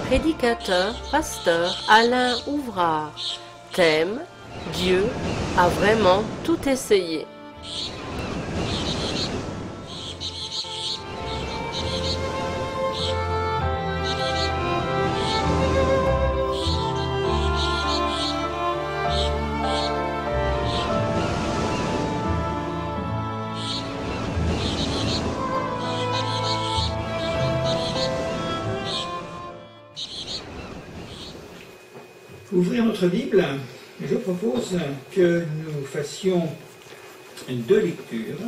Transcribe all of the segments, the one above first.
Prédicateur, pasteur Alain Ouvrard. Thème: Dieu a vraiment tout essayé. Ouvrez notre Bible, je propose que nous fassions deux lectures.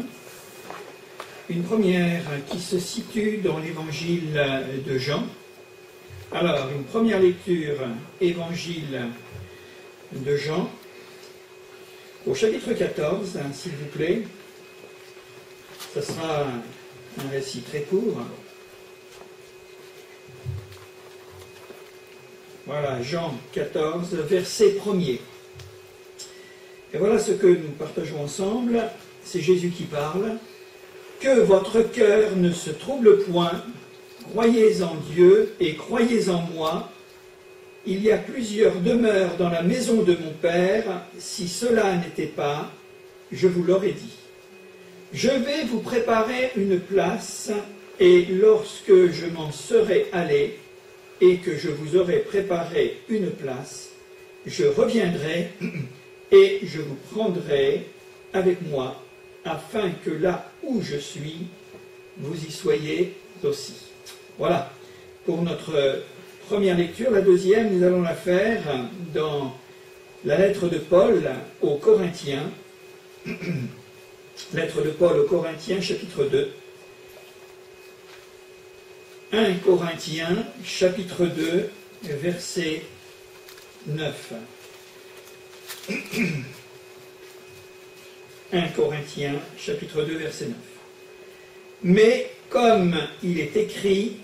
Une première qui se situe dans l'évangile de Jean. Alors, une première lecture, évangile de Jean, au chapitre 14, s'il vous plaît. Ce sera un récit très court. Voilà, Jean 14, verset 1er. Et voilà ce que nous partageons ensemble. C'est Jésus qui parle. « Que votre cœur ne se trouble point, croyez en Dieu et croyez en moi. Il y a plusieurs demeures dans la maison de mon Père. Si cela n'était pas, je vous l'aurais dit. Je vais vous préparer une place, et lorsque je m'en serai allé, et que je vous aurai préparé une place, je reviendrai et je vous prendrai avec moi, afin que là où je suis, vous y soyez aussi. » Voilà, pour notre première lecture. La deuxième, nous allons la faire dans la lettre de Paul aux Corinthiens, lettre de Paul aux Corinthiens, chapitre 2. 1 Corinthiens, chapitre 2, verset 9. 1 Corinthiens, chapitre 2, verset 9. Mais comme il est écrit,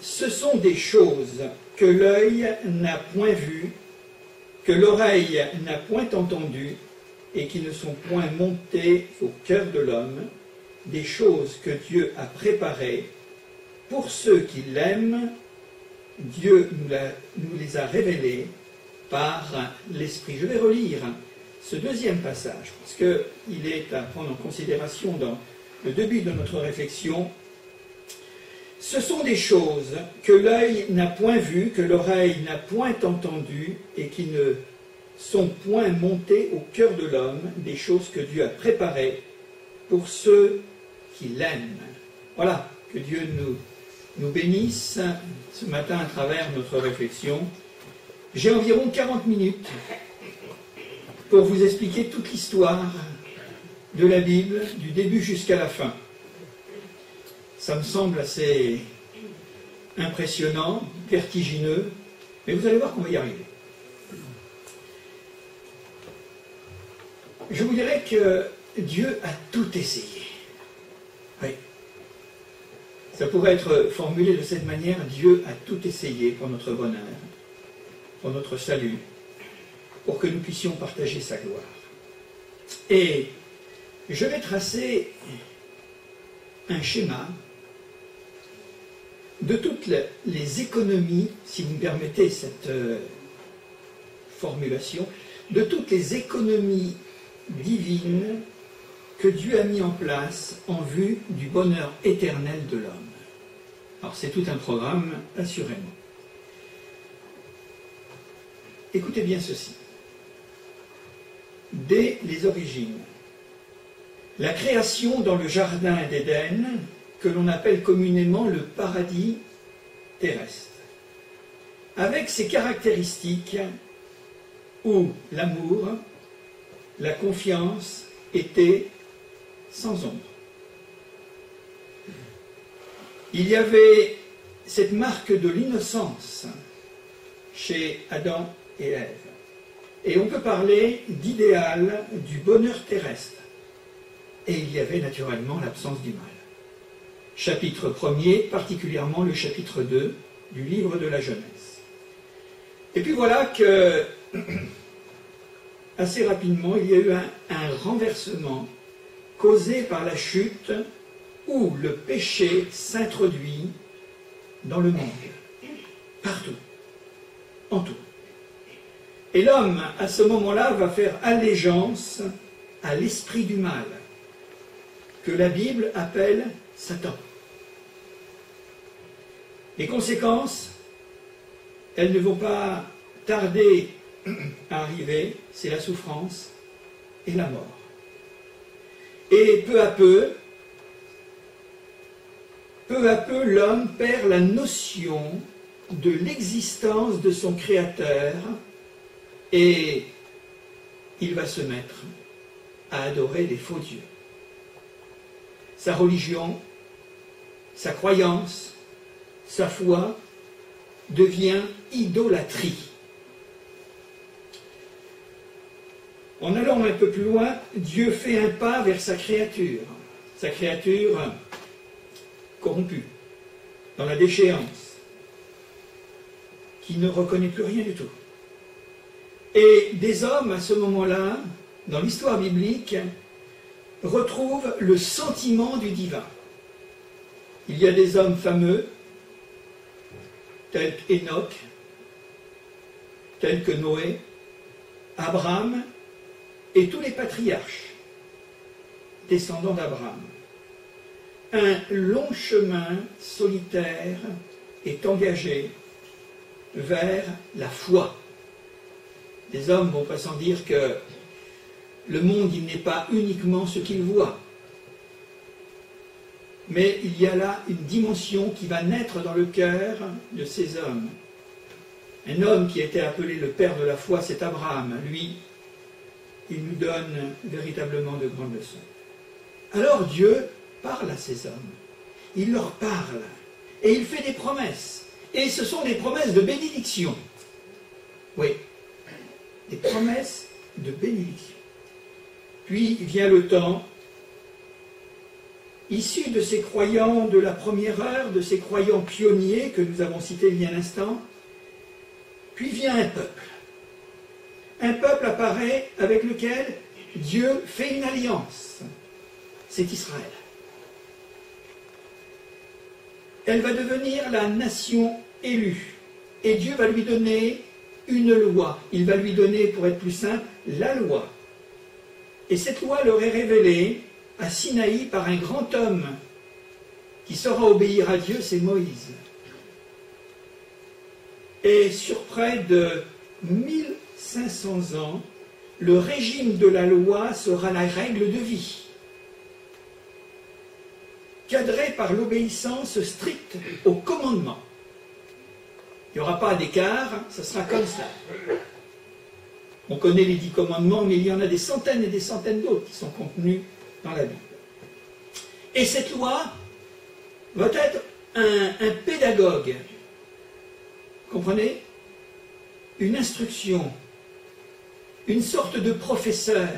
ce sont des choses que l'œil n'a point vues, que l'oreille n'a point entendues, et qui ne sont point montées au cœur de l'homme, des choses que Dieu a préparées pour ceux qui l'aiment. Dieu nous les a révélées par l'Esprit. Je vais relire ce deuxième passage, parce qu'il est à prendre en considération dans le début de notre réflexion. Ce sont des choses que l'œil n'a point vues, que l'oreille n'a point entendues, et qui ne sont point montées au cœur de l'homme, des choses que Dieu a préparées pour ceux qui l'aiment. Voilà, que Dieu nous bénisse ce matin à travers notre réflexion. J'ai environ 40 minutes pour vous expliquer toute l'histoire de la Bible, du début jusqu'à la fin. Ça me semble assez impressionnant, vertigineux, mais vous allez voir qu'on va y arriver. Je vous dirais que Dieu a tout essayé. Oui. Ça pourrait être formulé de cette manière: Dieu a tout essayé pour notre bonheur, pour notre salut, pour que nous puissions partager sa gloire. Et je vais tracer un schéma de toutes les économies, si vous me permettez cette formulation, de toutes les économies divines que Dieu a mis en place en vue du bonheur éternel de l'homme. Alors c'est tout un programme, assurément. Écoutez bien ceci. Dès les origines, la création dans le jardin d'Éden, que l'on appelle communément le paradis terrestre, avec ses caractéristiques où l'amour, la confiance étaient sans ombre. Il y avait cette marque de l'innocence chez Adam et Ève. Et on peut parler d'idéal du bonheur terrestre. Et il y avait naturellement l'absence du mal. Chapitre 1er, particulièrement le chapitre 2 du livre de la Genèse. Et puis voilà que, assez rapidement, il y a eu un renversement causé par la chute où le péché s'introduit dans le monde, partout. Et l'homme, à ce moment-là, va faire allégeance à l'esprit du mal, que la Bible appelle Satan. Les conséquences, elles ne vont pas tarder à arriver, c'est la souffrance et la mort. Et peu à peu, l'homme perd la notion de l'existence de son Créateur et il va se mettre à adorer des faux dieux. Sa religion, sa croyance, sa foi devient idolâtrie. En allant un peu plus loin, Dieu fait un pas vers sa créature corrompue, dans la déchéance, qui ne reconnaît plus rien du tout. Et des hommes, à ce moment-là, dans l'histoire biblique, retrouvent le sentiment du divin. Il y a des hommes fameux, tels qu'Enoch, tels que Noé, Abraham, et tous les patriarches descendants d'Abraham. Un long chemin solitaire est engagé vers la foi. Les hommes vont pas sans dire que le monde, il n'est pas uniquement ce qu'ils voient. Mais il y a là une dimension qui va naître dans le cœur de ces hommes. Un homme qui était appelé le père de la foi, c'est Abraham. Lui, il nous donne véritablement de grandes leçons. Alors Dieu parle à ces hommes. Il leur parle. Et il fait des promesses. Et ce sont des promesses de bénédiction. Oui, des promesses de bénédiction. Puis vient le temps, issu de ces croyants de la première heure, de ces croyants pionniers que nous avons cités il y a un instant, puis vient un peuple. Un peuple apparaît avec lequel Dieu fait une alliance. C'est Israël. Elle va devenir la nation élue. Et Dieu va lui donner une loi. Il va lui donner, pour être plus simple, la loi. Et cette loi leur est révélée à Sinaï par un grand homme qui saura obéir à Dieu, c'est Moïse. Et sur près de 1500 ans, le régime de la loi sera la règle de vie, cadré par l'obéissance stricte aux commandements. Il n'y aura pas d'écart, ça sera comme ça. On connaît les 10 commandements, mais il y en a des centaines et des centaines d'autres qui sont contenus dans la Bible. Et cette loi va être un pédagogue, comprenez? Une instruction, une sorte de professeur,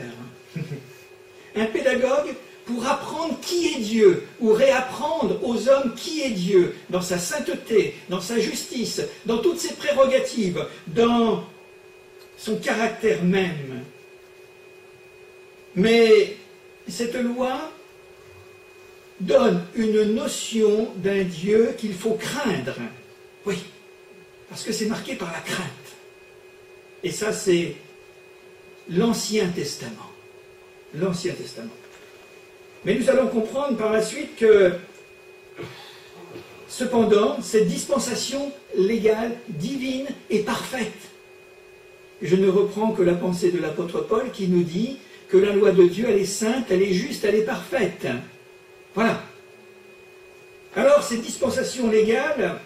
un pédagogue pour apprendre qui est Dieu, ou réapprendre aux hommes qui est Dieu, dans sa sainteté, dans sa justice, dans toutes ses prérogatives, dans son caractère même. Mais cette loi donne une notion d'un Dieu qu'il faut craindre. Oui, parce que c'est marqué par la crainte. Et ça, c'est l'Ancien Testament. L'Ancien Testament. Mais nous allons comprendre par la suite que, cependant, cette dispensation légale, divine, est parfaite. Je ne reprends que la pensée de l'apôtre Paul qui nous dit que la loi de Dieu, elle est sainte, elle est juste, elle est parfaite. Voilà. Alors, cette dispensation légale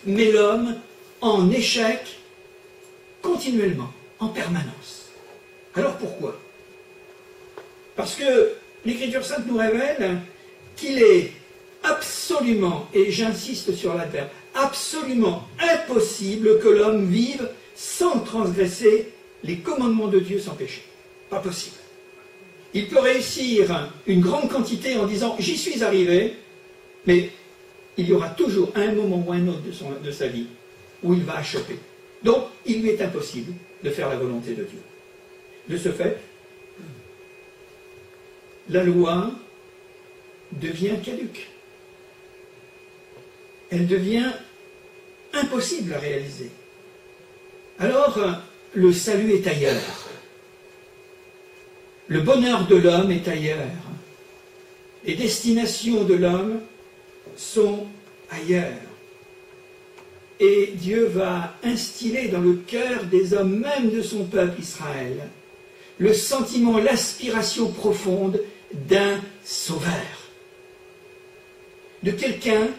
met l'homme en échec continuellement, en permanence. Alors pourquoi? Parce que l'Écriture sainte nous révèle qu'il est absolument, et j'insiste sur la terme, absolument impossible que l'homme vive sans transgresser les commandements de Dieu sans péché. Pas possible. Il peut réussir une grande quantité en disant « j'y suis arrivé », mais il y aura toujours un moment ou un autre de sa vie où il va achoper. Donc, il lui est impossible de faire la volonté de Dieu. De ce fait, la loi devient caduque. Elle devient impossible à réaliser. Alors, le salut est ailleurs. Le bonheur de l'homme est ailleurs. Les destinations de l'homme sont ailleurs. Et Dieu va instiller dans le cœur des hommes, même de son peuple Israël, le sentiment, l'aspiration profonde d'un sauveur. De quelqu'un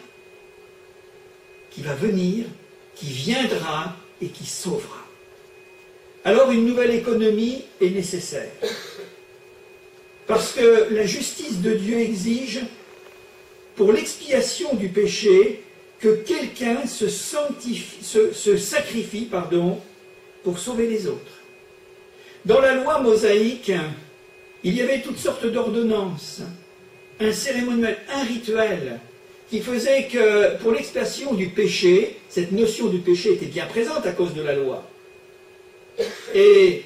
qui va venir, qui viendra et qui sauvera. Alors une nouvelle économie est nécessaire. Parce que la justice de Dieu exige, pour l'expiation du péché, que quelqu'un se sacrifie pour sauver les autres. Dans la loi mosaïque, il y avait toutes sortes d'ordonnances, un cérémonial, un rituel, qui faisait que pour l'expiation du péché, cette notion du péché était bien présente à cause de la loi. Et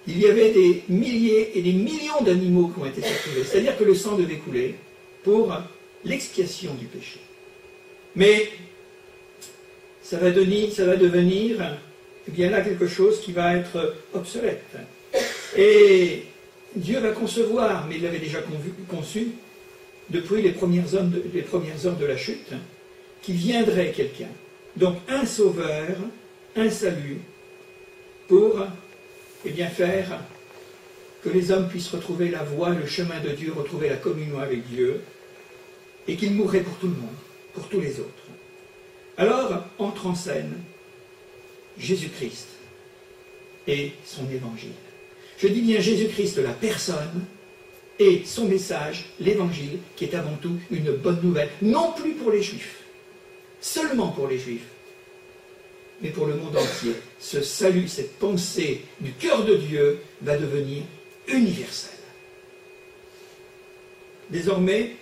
il y avait des milliers et des millions d'animaux qui ont été sacrifiés, c'est-à-dire que le sang devait couler pour l'expiation du péché. Mais ça va devenir eh bien là quelque chose qui va être obsolète. Et Dieu va concevoir, mais il l'avait déjà conçu depuis les premières heures de la chute, qu'il viendrait quelqu'un. Donc un sauveur, un salut, pour eh bien, faire que les hommes puissent retrouver la voie, le chemin de Dieu, retrouver la communion avec Dieu, et qu'il mourrait pour tout le monde, pour tous les autres. Alors entre en scène Jésus-Christ et son évangile. Je dis bien Jésus-Christ, la personne, et son message, l'évangile, qui est avant tout une bonne nouvelle, non plus pour les Juifs, seulement pour les Juifs, mais pour le monde entier. Ce salut, cette pensée du cœur de Dieu va devenir universelle. Désormais,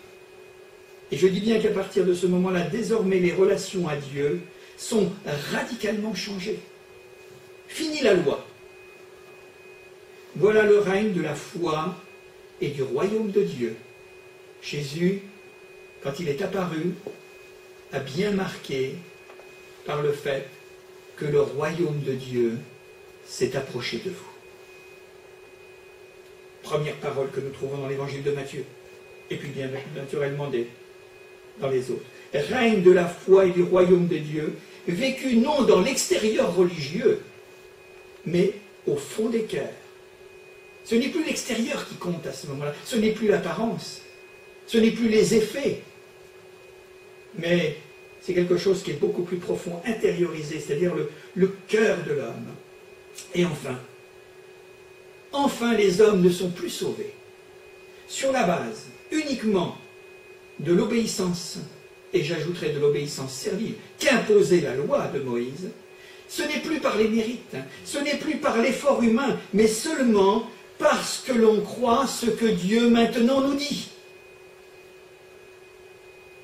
et je dis bien qu'à partir de ce moment-là, désormais les relations à Dieu sont radicalement changées. Fini la loi. Voilà le règne de la foi et du royaume de Dieu. Jésus, quand il est apparu, a bien marqué par le fait que le royaume de Dieu s'est approché de vous. Première parole que nous trouvons dans l'évangile de Matthieu, et puis bien naturellement dans les autres. Règne de la foi et du royaume de Dieu, vécu non dans l'extérieur religieux, mais au fond des cœurs. Ce n'est plus l'extérieur qui compte à ce moment-là, ce n'est plus l'apparence, ce n'est plus les effets, mais c'est quelque chose qui est beaucoup plus profond, intériorisé, c'est-à-dire le cœur de l'homme. Et enfin les hommes ne sont plus sauvés sur la base uniquement de l'obéissance, et j'ajouterai de l'obéissance servile, qu'imposait la loi de Moïse. Ce n'est plus par les mérites, ce n'est plus par l'effort humain, mais seulement parce que l'on croit ce que Dieu maintenant nous dit.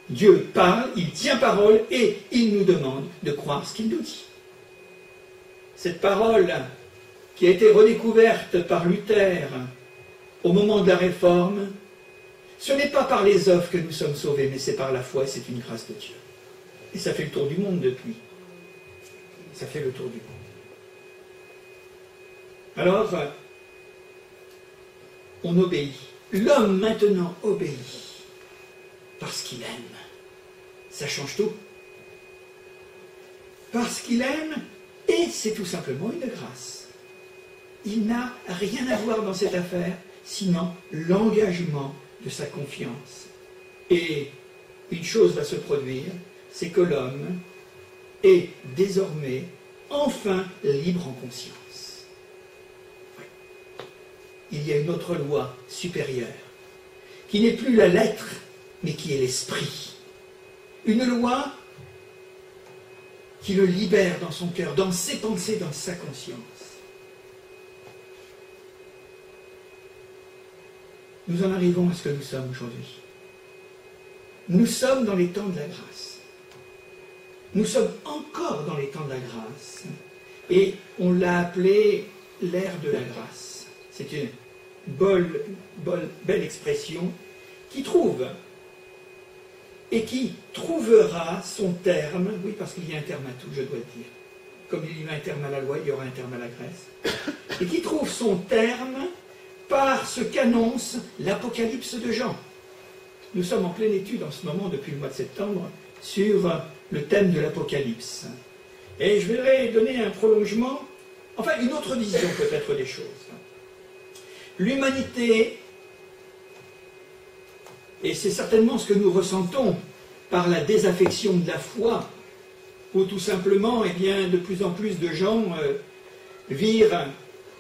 Dieu parle, il tient parole et il nous demande de croire ce qu'il nous dit. Cette parole qui a été redécouverte par Luther au moment de la Réforme, ce n'est pas par les œuvres que nous sommes sauvés, mais c'est par la foi et c'est une grâce de Dieu. Et ça fait le tour du monde depuis. Ça fait le tour du monde. Alors, on obéit. L'homme maintenant obéit parce qu'il aime. Ça change tout. Parce qu'il aime, et c'est tout simplement une grâce. Il n'a rien à voir dans cette affaire, sinon l'engagement de sa confiance. Et une chose va se produire, c'est que l'homme est désormais enfin libre en conscience. Oui. Il y a une autre loi supérieure, qui n'est plus la lettre, mais qui est l'esprit. Une loi qui le libère dans son cœur, dans ses pensées, dans sa conscience. Nous en arrivons à ce que nous sommes aujourd'hui. Nous sommes dans les temps de la grâce. Nous sommes encore dans les temps de la grâce. Et on l'a appelé l'ère de la grâce. C'est une belle expression qui trouve et qui trouvera son terme, oui parce qu'il y a un terme à tout, je dois le dire, comme il y a un terme à la loi, il y aura un terme à la Grèce, et qui trouve son terme par ce qu'annonce l'Apocalypse de Jean. Nous sommes en pleine étude en ce moment, depuis le mois de septembre, sur le thème de l'Apocalypse. Et je voudrais donner un prolongement, enfin une autre vision peut-être des choses. L'humanité, et c'est certainement ce que nous ressentons par la désaffection de la foi, où tout simplement, eh bien, de plus en plus de gens virent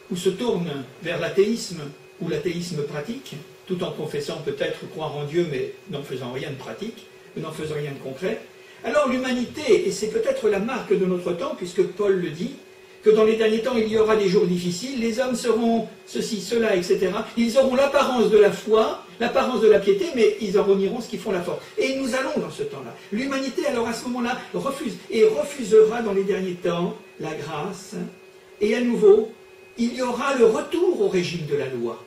ou se tournent vers l'athéisme ou l'athéisme pratique, tout en confessant peut-être croire en Dieu, mais n'en faisant rien de pratique, n'en faisant rien de concret. Alors l'humanité, et c'est peut-être la marque de notre temps, puisque Paul le dit, que dans les derniers temps il y aura des jours difficiles, les hommes seront ceci, cela, etc. Ils auront l'apparence de la foi, l'apparence de la piété, mais ils en renieront ce qui font la force. Et nous allons dans ce temps-là. L'humanité, alors à ce moment-là, refuse, et refusera dans les derniers temps la grâce, et à nouveau, il y aura le retour au régime de la loi.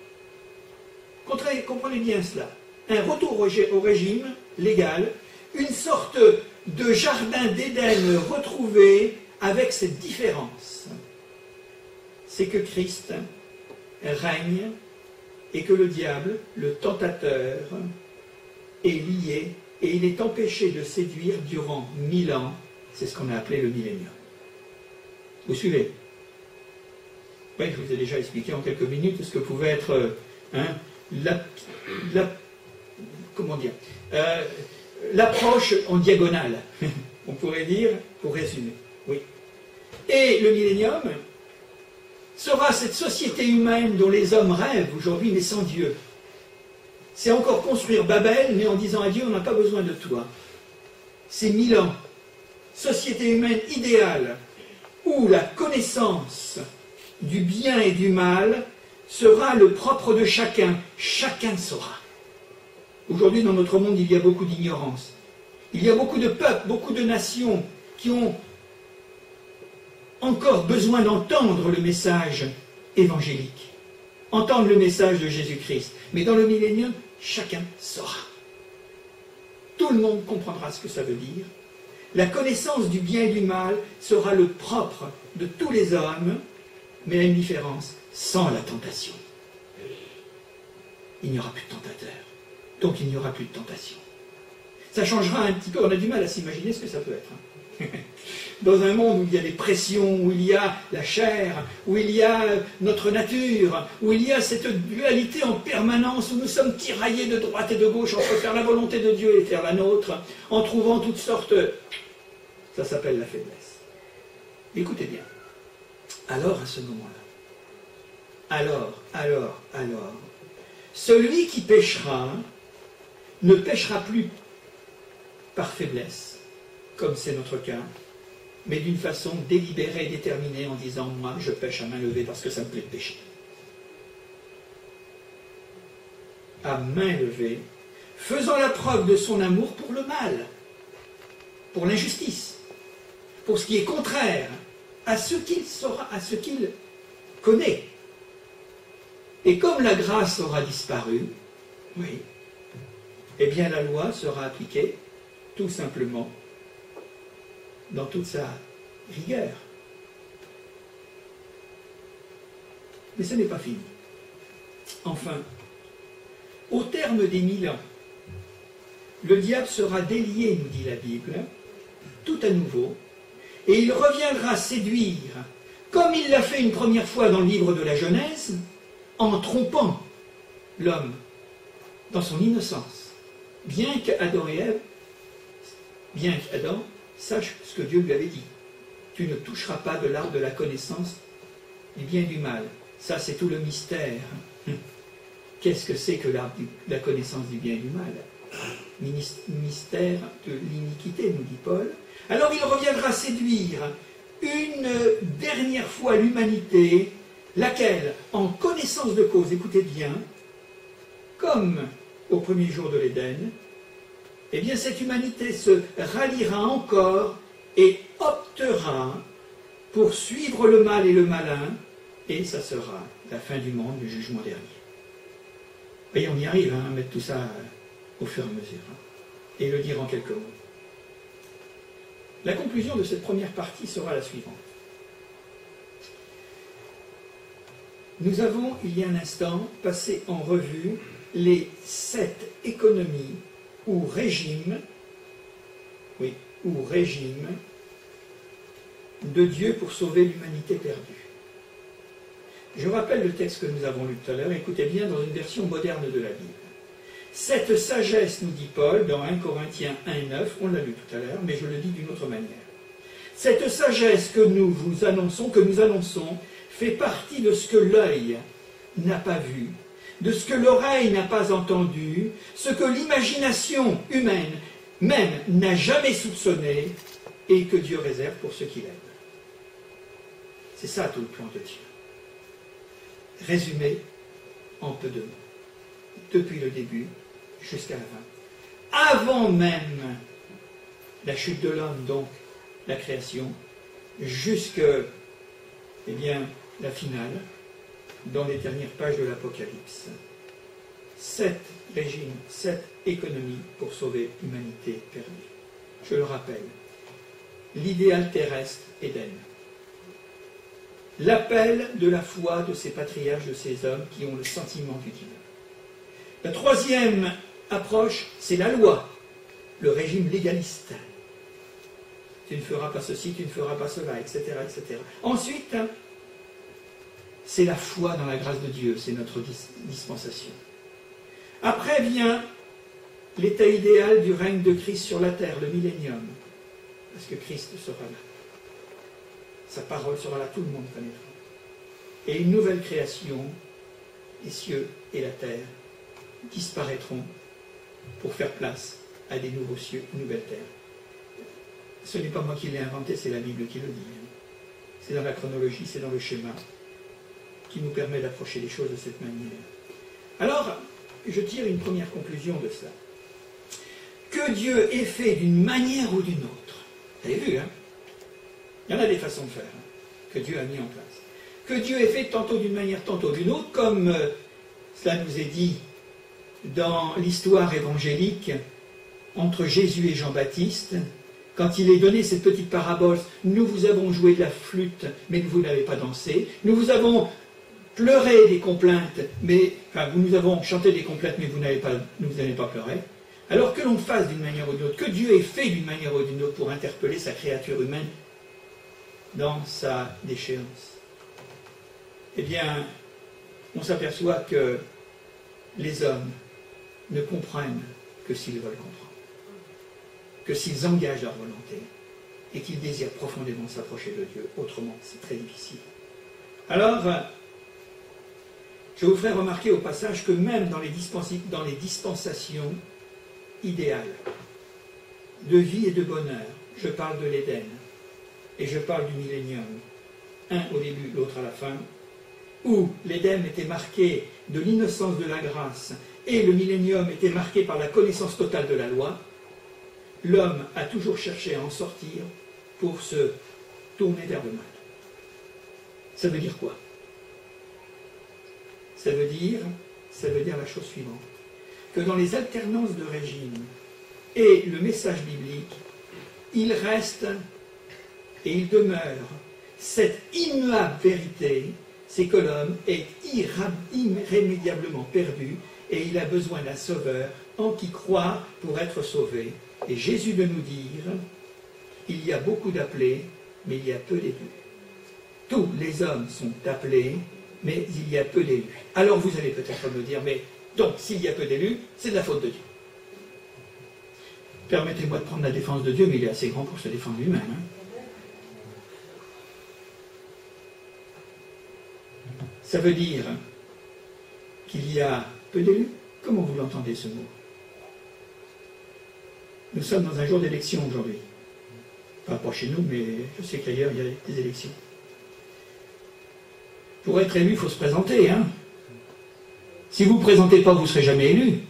Comprenez bien cela. Un retour au régime légal, une sorte de jardin d'Éden retrouvé avec cette différence. C'est que Christ règne et que le diable, le tentateur, est lié et il est empêché de séduire durant 1000 ans. C'est ce qu'on a appelé le millénium. Vous suivez? Oui, je vous ai déjà expliqué en quelques minutes ce que pouvait être comment dire, l'approche en diagonale, on pourrait dire, pour résumer. Oui. Et le millénium sera cette société humaine dont les hommes rêvent aujourd'hui, mais sans Dieu. C'est encore construire Babel, mais en disant à Dieu, on n'a pas besoin de toi. C'est 1000 ans. Société humaine idéale, où la connaissance du bien et du mal sera le propre de chacun. Chacun saura. Aujourd'hui, dans notre monde, il y a beaucoup d'ignorance. Il y a beaucoup de peuples, beaucoup de nations qui ont encore besoin d'entendre le message évangélique, entendre le message de Jésus-Christ. Mais dans le millénium, chacun saura. Tout le monde comprendra ce que ça veut dire. La connaissance du bien et du mal sera le propre de tous les hommes, mais à une différence, sans la tentation. Il n'y aura plus de tentateur. Donc il n'y aura plus de tentation. Ça changera un petit peu, on a du mal à s'imaginer ce que ça peut être. Dans un monde où il y a des pressions, où il y a la chair, où il y a notre nature, où il y a cette dualité en permanence, où nous sommes tiraillés de droite et de gauche entre faire la volonté de Dieu et faire la nôtre, en trouvant toutes sortes... Ça s'appelle la faiblesse. Écoutez bien. Alors, à ce moment-là, alors, celui qui péchera ne péchera plus par faiblesse, comme c'est notre cas, mais d'une façon délibérée et déterminée en disant « moi, je pêche à main levée parce que ça me plaît de pécher ». À main levée, faisant la preuve de son amour pour le mal, pour l'injustice, pour ce qui est contraire à ce qu'il connaît. Et comme la grâce aura disparu, oui, eh bien la loi sera appliquée tout simplement dans toute sa rigueur. Mais ce n'est pas fini. Enfin, au terme des 1000 ans, le diable sera délié, nous dit la Bible, tout à nouveau, et il reviendra séduire, comme il l'a fait une première fois dans le livre de la Genèse, en trompant l'homme dans son innocence, bien qu'Adam sache ce que Dieu lui avait dit. Tu ne toucheras pas de l'arbre de la connaissance du bien et du mal. Ça, c'est tout le mystère. Qu'est-ce que c'est que l'arbre de la connaissance du bien et du mal? Mystère de l'iniquité, nous dit Paul. Alors il reviendra séduire une dernière fois l'humanité, laquelle, en connaissance de cause, écoutez bien, comme au premier jour de l'Éden, eh bien cette humanité se ralliera encore et optera pour suivre le mal et le malin, et ça sera la fin du monde, le jugement dernier. Et on y arrive à mettre tout ça au fur et à mesure, et le dire en quelques mots. La conclusion de cette première partie sera la suivante. Nous avons, il y a un instant, passé en revue les 7 économies ou régimes, de Dieu pour sauver l'humanité perdue. Je rappelle le texte que nous avons lu tout à l'heure, écoutez bien, dans une version moderne de la Bible. Cette sagesse, nous dit Paul, dans 1 Corinthiens 1 et 9, on l'a lu tout à l'heure, mais je le dis d'une autre manière. Cette sagesse que nous annonçons, fait partie de ce que l'œil n'a pas vu, de ce que l'oreille n'a pas entendu, ce que l'imagination humaine même n'a jamais soupçonné et que Dieu réserve pour ceux qui l'aiment. C'est ça tout le plan de Dieu. Résumé en peu de mots, depuis le début jusqu'à la fin. Avant même la chute de l'homme, donc la création, jusque la finale, dans les dernières pages de l'Apocalypse. 7 régimes, 7 économies pour sauver l'humanité perdue. Je le rappelle, l'idéal terrestre, Éden. L'appel de la foi de ces patriarches, de ces hommes qui ont le sentiment du divin. La troisième approche, c'est la loi, le régime légaliste. Tu ne feras pas ceci, tu ne feras pas cela, etc. etc. Ensuite, c'est la foi dans la grâce de Dieu, c'est notre dispensation. Après vient l'état idéal du règne de Christ sur la terre, le millénium, parce que Christ sera là. Sa parole sera là, tout le monde connaîtra. Et une nouvelle création, les cieux et la terre, disparaîtront pour faire place à des nouveaux cieux, une nouvelle terre. Ce n'est pas moi qui l'ai inventé, c'est la Bible qui le dit. C'est dans la chronologie, c'est dans le schéma qui nous permet d'approcher les choses de cette manière. Alors, je tire une première conclusion de cela. Que Dieu ait fait d'une manière ou d'une autre, vous avez vu, hein? Il y en a des façons de faire que Dieu a mis en place. Que Dieu ait fait tantôt d'une manière, tantôt d'une autre, comme cela nous est dit dans l'histoire évangélique entre Jésus et Jean-Baptiste, quand il est donné cette petite parabole, nous vous avons joué de la flûte, mais vous n'avez pas dansé, nous vous avons pleuré des complaintes, nous avons chanté des complaintes, mais vous n'avez pas pleuré. Alors que l'on fasse d'une manière ou d'une autre, que Dieu ait fait d'une manière ou d'une autre pour interpeller sa créature humaine dans sa déchéance, eh bien, on s'aperçoit que les hommes ne comprennent que s'ils veulent comprendre, que s'ils engagent leur volonté et qu'ils désirent profondément s'approcher de Dieu. Autrement, c'est très difficile. Alors, je vous ferai remarquer au passage que même dans les dispensations idéales de vie et de bonheur, je parle de l'Éden et je parle du millénium, un au début, l'autre à la fin, où l'Éden était marqué de l'innocence de la grâce et le millénium était marqué par la connaissance totale de la loi, l'homme a toujours cherché à en sortir pour se tourner vers le mal. Ça veut dire quoi? Ça veut dire la chose suivante, que dans les alternances de régime et le message biblique, il reste et il demeure cette immuable vérité, c'est que l'homme est irrémédiablement perdu et il a besoin d'un sauveur en qui croire pour être sauvé. Et Jésus de nous dire, il y a beaucoup d'appelés, mais il y a peu d'élus. Tous les hommes sont appelés, mais il y a peu d'élus. Alors vous allez peut-être me dire, mais donc s'il y a peu d'élus, c'est de la faute de Dieu. Permettez-moi de prendre la défense de Dieu, mais il est assez grand pour se défendre lui-même. Hein. Ça veut dire qu'il y a peu d'élus. Comment vous l'entendez ce mot? Nous sommes dans un jour d'élection aujourd'hui. Pas chez nous, mais je sais qu'ailleurs il y a des élections. Pour être élu, il faut se présenter. Hein. Si vous ne vous présentez pas, vous ne serez jamais élu.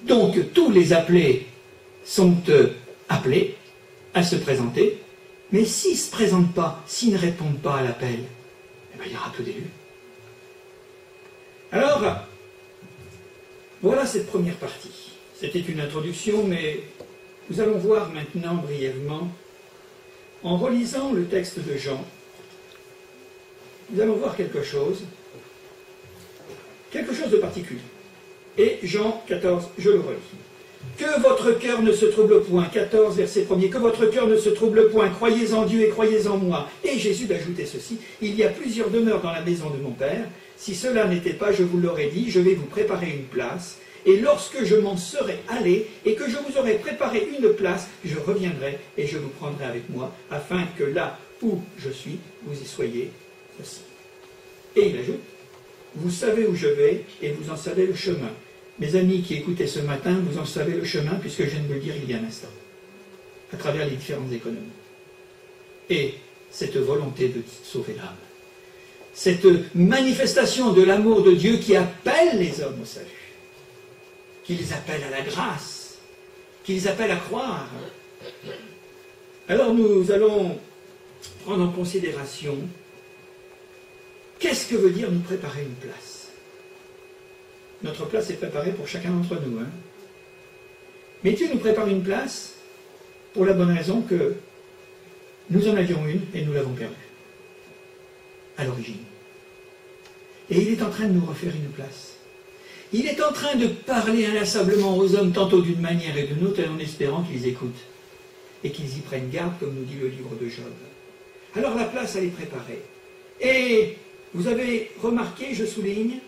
Donc tous les appelés sont appelés à se présenter, mais s'ils ne se présentent pas, s'ils ne répondent pas à l'appel, eh bien, il y aura peu d'élus. Alors, voilà cette première partie. C'était une introduction, mais nous allons voir maintenant brièvement, en relisant le texte de Jean, nous allons voir quelque chose quelque chose de particulier. Et Jean 14, je le relis. Que votre cœur ne se trouble point, 14, verset 1er, que votre cœur ne se trouble point, croyez en Dieu et croyez en moi. Et Jésus d'ajouter ceci, il y a plusieurs demeures dans la maison de mon Père, si cela n'était pas, je vous l'aurais dit, je vais vous préparer une place, et lorsque je m'en serai allé, et que je vous aurai préparé une place, je reviendrai et je vous prendrai avec moi, afin que là où je suis, vous y soyez aussi. Et il ajoute, vous savez où je vais, et vous en savez le chemin. Mes amis qui écoutaient ce matin, vous en savez le chemin, puisque je viens de le dire il y a un instant, à travers les différentes économies. Et cette volonté de sauver l'âme, cette manifestation de l'amour de Dieu qui appelle les hommes au salut, qui les appelle à la grâce, qui les appelle à croire. Alors nous allons prendre en considération qu'est-ce que veut dire nous préparer une place. Notre place est préparée pour chacun d'entre nous. Mais Dieu nous prépare une place pour la bonne raison que nous en avions une et nous l'avons perdue à l'origine. Et il est en train de nous refaire une place. Il est en train de parler inlassablement aux hommes, tantôt d'une manière et d'une autre, en espérant qu'ils écoutent et qu'ils y prennent garde, comme nous dit le livre de Job. Alors la place, elle est préparée. Et vous avez remarqué, je souligne,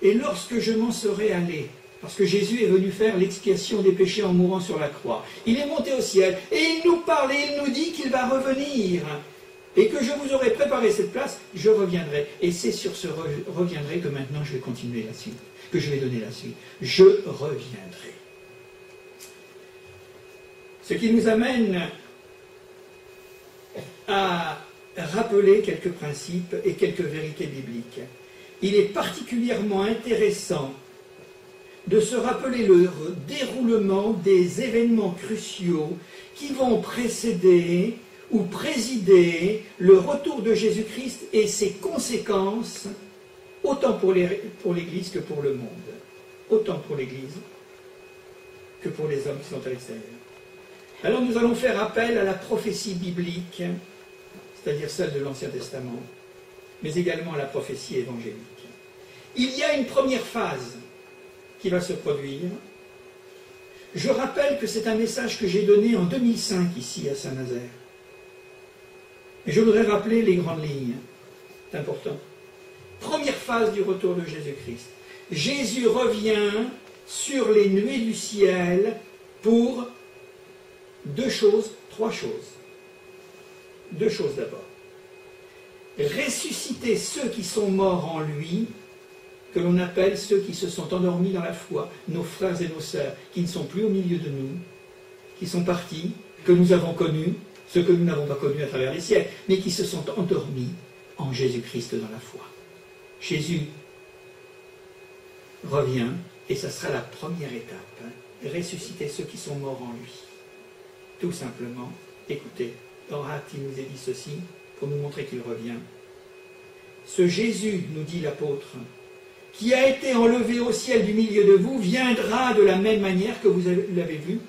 et lorsque je m'en serai allé, parce que Jésus est venu faire l'expiation des péchés en mourant sur la croix, il est monté au ciel, et il nous parle, et il nous dit qu'il va revenir, et que je vous aurai préparé cette place, je reviendrai. Et c'est sur ce reviendrai que maintenant je vais continuer la suite, que je vais donner la suite. Je reviendrai. Ce qui nous amène à rappeler quelques principes et quelques vérités bibliques. Il est particulièrement intéressant de se rappeler le déroulement des événements cruciaux qui vont précéder ou présider le retour de Jésus-Christ et ses conséquences, autant pour l'Église que pour le monde. Autant pour l'Église que pour les hommes qui sont à l'extérieur. Alors nous allons faire appel à la prophétie biblique, c'est-à-dire celle de l'Ancien Testament, mais également à la prophétie évangélique. Il y a une première phase qui va se produire. Je rappelle que c'est un message que j'ai donné en 2005 ici à Saint-Nazaire. Et je voudrais rappeler les grandes lignes. C'est important. Première phase du retour de Jésus-Christ. Jésus revient sur les nuées du ciel pour trois choses. Deux choses d'abord. Ressusciter ceux qui sont morts en lui, que l'on appelle ceux qui se sont endormis dans la foi, nos frères et nos sœurs, qui ne sont plus au milieu de nous, qui sont partis, que nous avons connus, ceux que nous n'avons pas connus à travers les siècles, mais qui se sont endormis en Jésus-Christ dans la foi. Jésus revient, et ça sera la première étape, ressusciter ceux qui sont morts en lui. Tout simplement, écoutez, dans Actes, il nous est dit ceci, pour nous montrer qu'il revient. Ce Jésus, nous dit l'apôtre, qui a été enlevé au ciel du milieu de vous, viendra de la même manière que vous l'avez vu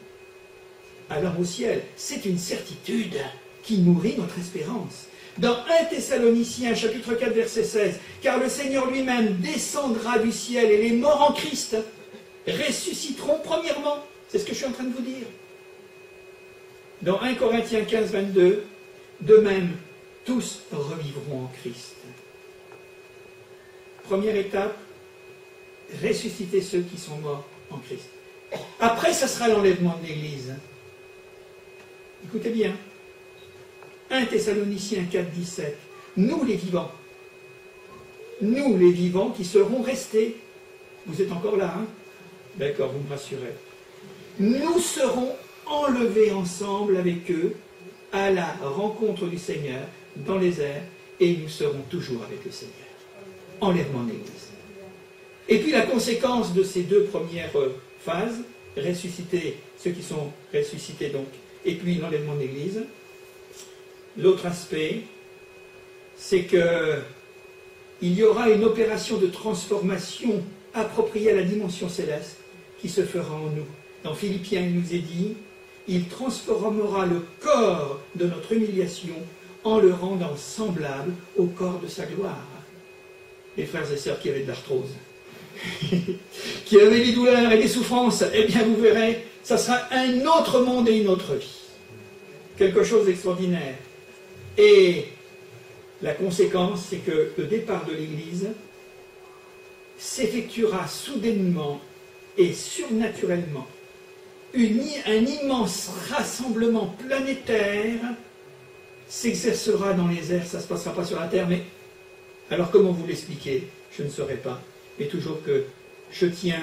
alors au ciel. C'est une certitude qui nourrit notre espérance. Dans 1 Thessaloniciens, chapitre 4, verset 16, car le Seigneur lui-même descendra du ciel et les morts en Christ ressusciteront premièrement. C'est ce que je suis en train de vous dire. Dans 1 Corinthiens 15, 22, de même, tous revivront en Christ. Première étape, ressusciter ceux qui sont morts en Christ. Après, ça sera l'enlèvement de l'Église. Écoutez bien. 1 Thessaloniciens 4, 17. Nous les vivants qui serons restés. Vous êtes encore là, hein? D'accord, vous me rassurez. Nous serons enlevés ensemble avec eux à la rencontre du Seigneur dans les airs, et nous serons toujours avec le Seigneur. Enlèvement de l'Église. Et puis la conséquence de ces deux premières phases, ressusciter ceux qui sont ressuscités donc, et puis l'enlèvement de l'Église, l'autre aspect, c'est qu'il y aura une opération de transformation appropriée à la dimension céleste qui se fera en nous. Dans Philippiens, il nous est dit, il transformera le corps de notre humiliation en le rendant semblable au corps de sa gloire. les frères et sœurs qui avaient de l'arthrose, qui avaient des douleurs et des souffrances, eh bien vous verrez, ça sera un autre monde et une autre vie. Quelque chose d'extraordinaire. Et la conséquence, c'est que le départ de l'Église s'effectuera soudainement et surnaturellement. Un immense rassemblement planétaire s'exercera dans les airs, ça ne se passera pas sur la Terre, mais alors comment vous l'expliquer? Je ne saurais pas. Mais toujours que je tiens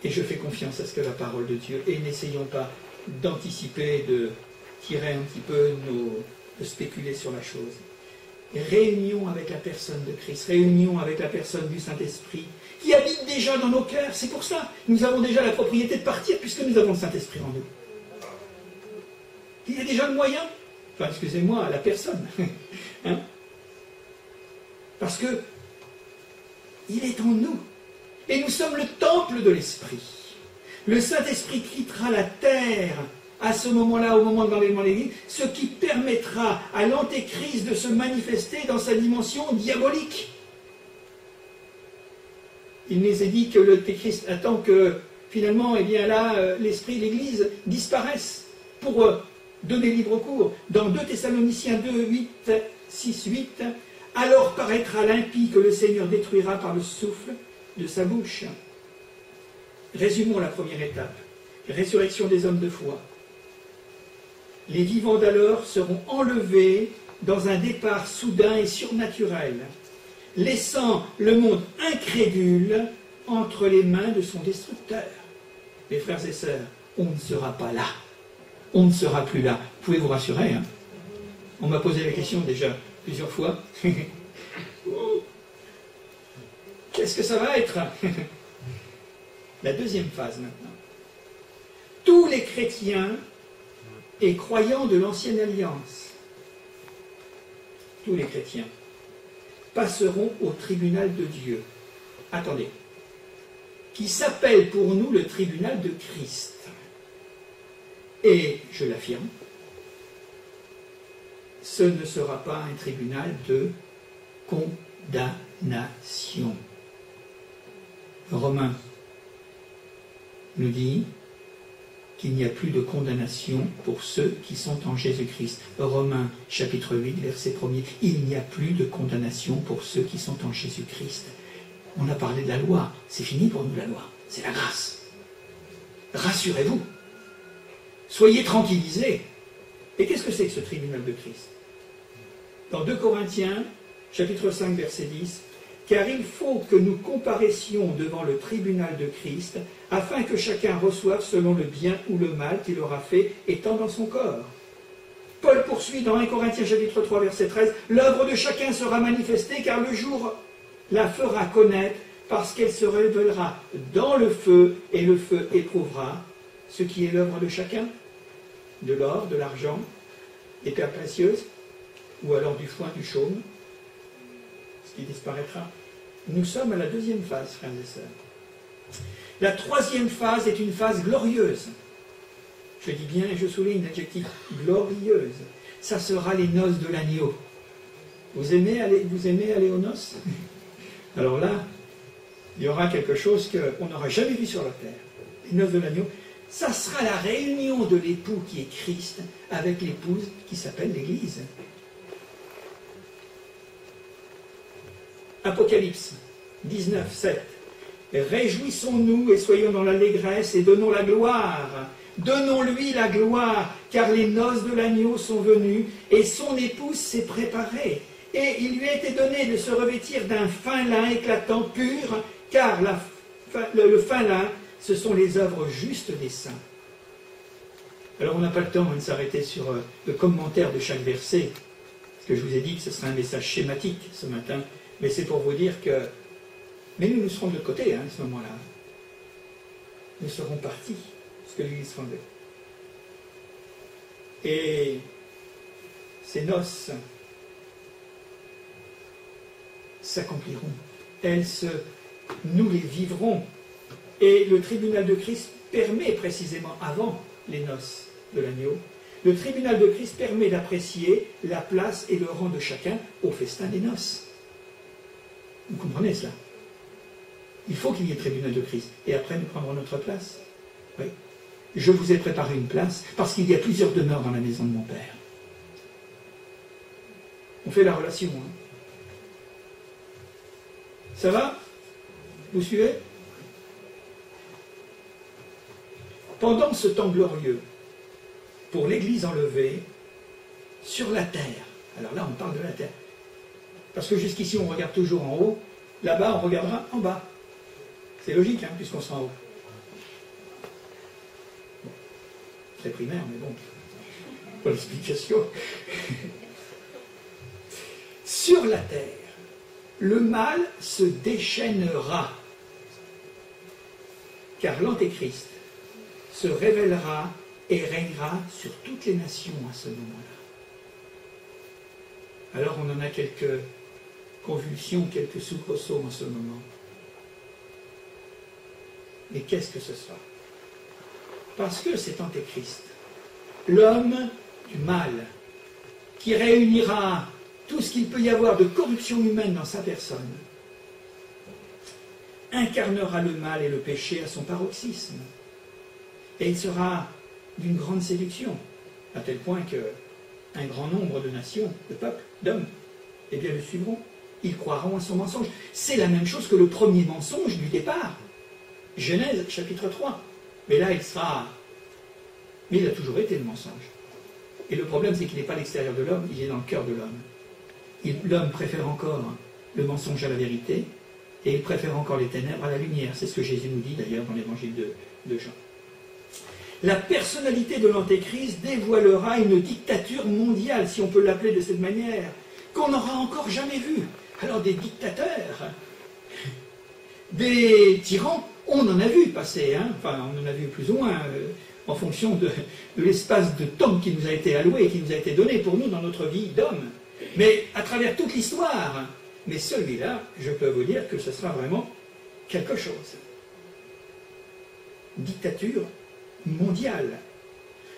et je fais confiance à ce que la parole de Dieu, et n'essayons pas d'anticiper, de tirer un petit peu, de spéculer sur la chose. Réunion avec la personne de Christ, réunion avec la personne du Saint-Esprit, qui habite déjà dans nos cœurs. C'est pour ça, nous avons déjà la propriété de partir, puisque nous avons le Saint-Esprit en nous. Il y a déjà le moyen, enfin, excusez-moi, la personne, hein? Parce que il est en nous, et nous sommes le temple de l'Esprit. Le Saint-Esprit quittera la terre à ce moment-là, au moment de l'enlèvement de l'Église, ce qui permettra à l'Antéchrist de se manifester dans sa dimension diabolique. Il nous est dit que l'Antéchrist attend que, finalement, eh bien là, l'Esprit, l'Église disparaissent pour donner libre cours. Dans 2 Thessaloniciens 2, 6, 8, alors paraîtra l'impie que le Seigneur détruira par le souffle de sa bouche. Résumons la première étape. Résurrection des hommes de foi. Les vivants d'alors seront enlevés dans un départ soudain et surnaturel, laissant le monde incrédule entre les mains de son destructeur. Mes frères et sœurs, on ne sera pas là. On ne sera plus là. Vous pouvez vous rassurer, hein? On m'a posé la question déjà plusieurs fois. Qu'est-ce que ça va être? La deuxième phase maintenant. Tous les chrétiens et croyants de l'Ancienne Alliance, tous les chrétiens, passeront au tribunal de Dieu. Attendez. Qui s'appelle pour nous le tribunal de Christ. Et, je l'affirme, ce ne sera pas un tribunal de condamnation. Romains nous dit qu'il n'y a plus de condamnation pour ceux qui sont en Jésus-Christ. Romains chapitre 8, verset 1er. Il n'y a plus de condamnation pour ceux qui sont en Jésus-Christ. On a parlé de la loi. C'est fini pour nous la loi. C'est la grâce. Rassurez-vous. Soyez tranquillisés. Et qu'est-ce que c'est que ce tribunal de Christ? Dans 2 Corinthiens, chapitre 5, verset 10, « Car il faut que nous comparaissions devant le tribunal de Christ, afin que chacun reçoive selon le bien ou le mal qu'il aura fait, étant dans son corps. » Paul poursuit dans 1 Corinthiens, chapitre 3, verset 13, « L'œuvre de chacun sera manifestée, car le jour la fera connaître, parce qu'elle se révélera dans le feu, et le feu éprouvera ce qui est l'œuvre de chacun, de l'or, de l'argent, des pierres précieuses, ou alors du foin, du chaume, ce qui disparaîtra. » Nous sommes à la deuxième phase, frères et sœurs. La troisième phase est une phase glorieuse. Je dis bien et je souligne l'adjectif glorieuse. Ça sera les noces de l'agneau. Vous aimez aller aux noces? Alors là, il y aura quelque chose qu'on n'aura jamais vu sur la terre. Les noces de l'agneau. Ça sera la réunion de l'époux qui est Christ avec l'épouse qui s'appelle l'Église. Apocalypse 19, 7. Réjouissons-nous et soyons dans l'allégresse et donnons la gloire. Donnons-lui la gloire, car les noces de l'agneau sont venues et son épouse s'est préparée. Et il lui a été donné de se revêtir d'un fin lin éclatant, pur, car le fin lin, ce sont les œuvres justes des saints. Alors on n'a pas le temps de s'arrêter sur le commentaire de chaque verset, parce que je vous ai dit que ce serait un message schématique ce matin, mais c'est pour vous dire que... Mais nous serons de côté, à ce moment-là. Nous serons partis, parce que l'Église fondée. Et ces noces s'accompliront. Nous les vivrons. Et le tribunal de Christ permet précisément, avant les noces de l'agneau, le tribunal de Christ permet d'apprécier la place et le rang de chacun au festin des noces. Vous comprenez cela? Il faut qu'il y ait tribunal de Christ. Et après, nous prendrons notre place. Oui. Je vous ai préparé une place parce qu'il y a plusieurs demeures dans la maison de mon Père. On fait la relation. Hein. Ça va? Vous suivez? Pendant ce temps glorieux, pour l'Église enlevée, sur la terre, alors là on parle de la terre, parce que jusqu'ici on regarde toujours en haut, là-bas on regardera en bas. C'est logique, hein, puisqu'on sera en haut. Bon. C'est primaire, mais bon, pas l'explication. Sur la terre, le mal se déchaînera, car l'Antéchrist se révélera et régnera sur toutes les nations à ce moment-là. Alors on en a quelques convulsions, quelques soubresauts en ce moment. Mais qu'est-ce que ce sera? Parce que cet Antéchrist, l'homme du mal, qui réunira tout ce qu'il peut y avoir de corruption humaine dans sa personne, incarnera le mal et le péché à son paroxysme. Et il sera d'une grande séduction, à tel point qu'un grand nombre de nations, de peuples, d'hommes, eh bien le suivront. Ils croiront à son mensonge. C'est la même chose que le premier mensonge du départ. Genèse, chapitre 3. Mais là, il sera... Mais il a toujours été le mensonge. Et le problème, c'est qu'il n'est pas à l'extérieur de l'homme, il est dans le cœur de l'homme. L'homme préfère encore le mensonge à la vérité, et il préfère encore les ténèbres à la lumière. C'est ce que Jésus nous dit d'ailleurs dans l'évangile de Jean. La personnalité de l'Antéchrist dévoilera une dictature mondiale, si on peut l'appeler de cette manière, qu'on n'aura encore jamais vue. Alors des dictateurs, des tyrans, on en a vu passer, hein. Enfin on en a vu plus ou moins, en fonction de l'espace de temps qui nous a été alloué, qui nous a été donné pour nous dans notre vie d'homme. Mais à travers toute l'histoire, mais celui-là, je peux vous dire que ce sera vraiment quelque chose. Dictature mondiale.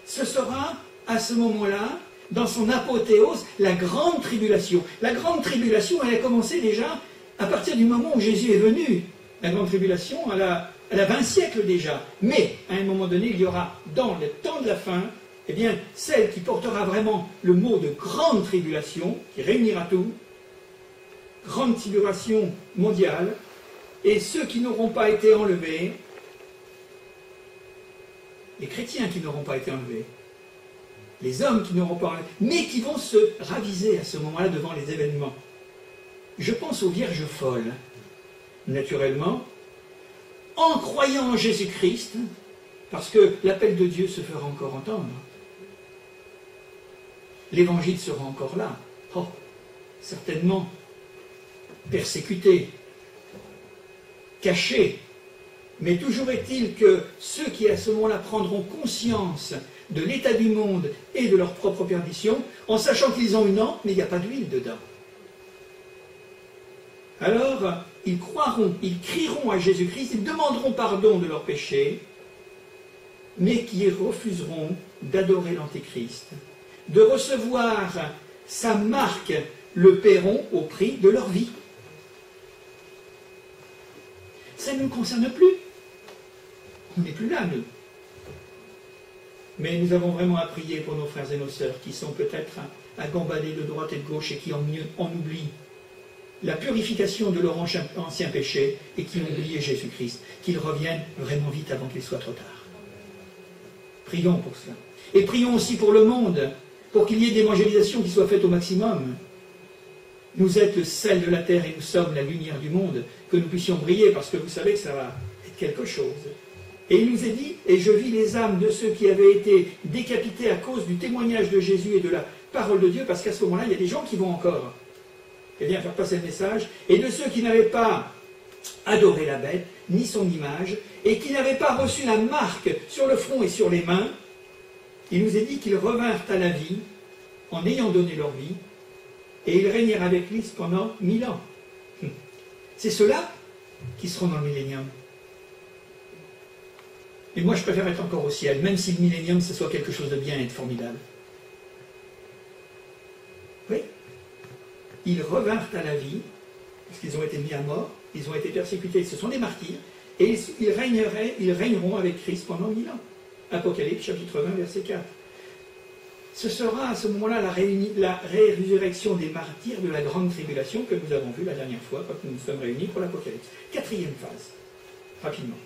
Ce sera, à ce moment-là, dans son apothéose, la grande tribulation. La grande tribulation, elle a commencé déjà à partir du moment où Jésus est venu. La grande tribulation, elle a 20 siècles déjà. Mais, à un moment donné, il y aura, dans le temps de la fin, eh bien, celle qui portera vraiment le mot de grande tribulation, qui réunira tout, grande tribulation mondiale, et ceux qui n'auront pas été enlevés, les chrétiens qui n'auront pas été enlevés, les hommes qui n'auront pas enlevé, mais qui vont se raviser à ce moment-là devant les événements. Je pense aux vierges folles, naturellement, en croyant en Jésus-Christ, parce que l'appel de Dieu se fera encore entendre. L'évangile sera encore là. Oh, certainement persécuté, caché. Mais toujours est-il que ceux qui à ce moment-là prendront conscience de l'état du monde et de leur propre perdition, en sachant qu'ils ont une lampe, mais il n'y a pas d'huile dedans. Alors, ils croiront, ils crieront à Jésus-Christ, ils demanderont pardon de leurs péchés, mais qui refuseront d'adorer l'Antéchrist, de recevoir sa marque, le paieront au prix de leur vie. Ça ne nous concerne plus. On n'est plus là, nous. Mais nous avons vraiment à prier pour nos frères et nos sœurs qui sont peut-être à gambader de droite et de gauche et qui en oublient la purification de leur ancien péché et qui ont oublié Jésus-Christ, qu'ils reviennent vraiment vite avant qu'il soit trop tard. Prions pour cela. Et prions aussi pour le monde, pour qu'il y ait des évangélisations qui soient faites au maximum. Nous êtes le sel de la terre et nous sommes la lumière du monde, que nous puissions briller, parce que vous savez que ça va être quelque chose. Et il nous est dit, et je vis les âmes de ceux qui avaient été décapités à cause du témoignage de Jésus et de la parole de Dieu, parce qu'à ce moment-là, il y a des gens qui vont encore faire passer le message, et de ceux qui n'avaient pas adoré la bête, ni son image, et qui n'avaient pas reçu la marque sur le front et sur les mains, il nous est dit qu'ils revinrent à la vie, en ayant donné leur vie, et ils régnèrent avec Christ pendant 1000 ans. C'est ceux-là qui seront dans le millénium. Et moi, je préfère être encore au ciel, même si le millénium, ce soit quelque chose de bien et de formidable. Oui. Ils revinrent à la vie, parce qu'ils ont été mis à mort, ils ont été persécutés, ce sont des martyrs, et ils régneront avec Christ pendant 1000 ans. Apocalypse chapitre 20, verset 4. Ce sera à ce moment-là la résurrection des martyrs de la grande tribulation que nous avons vue la dernière fois quand nous nous sommes réunis pour l'Apocalypse. Quatrième phase, rapidement.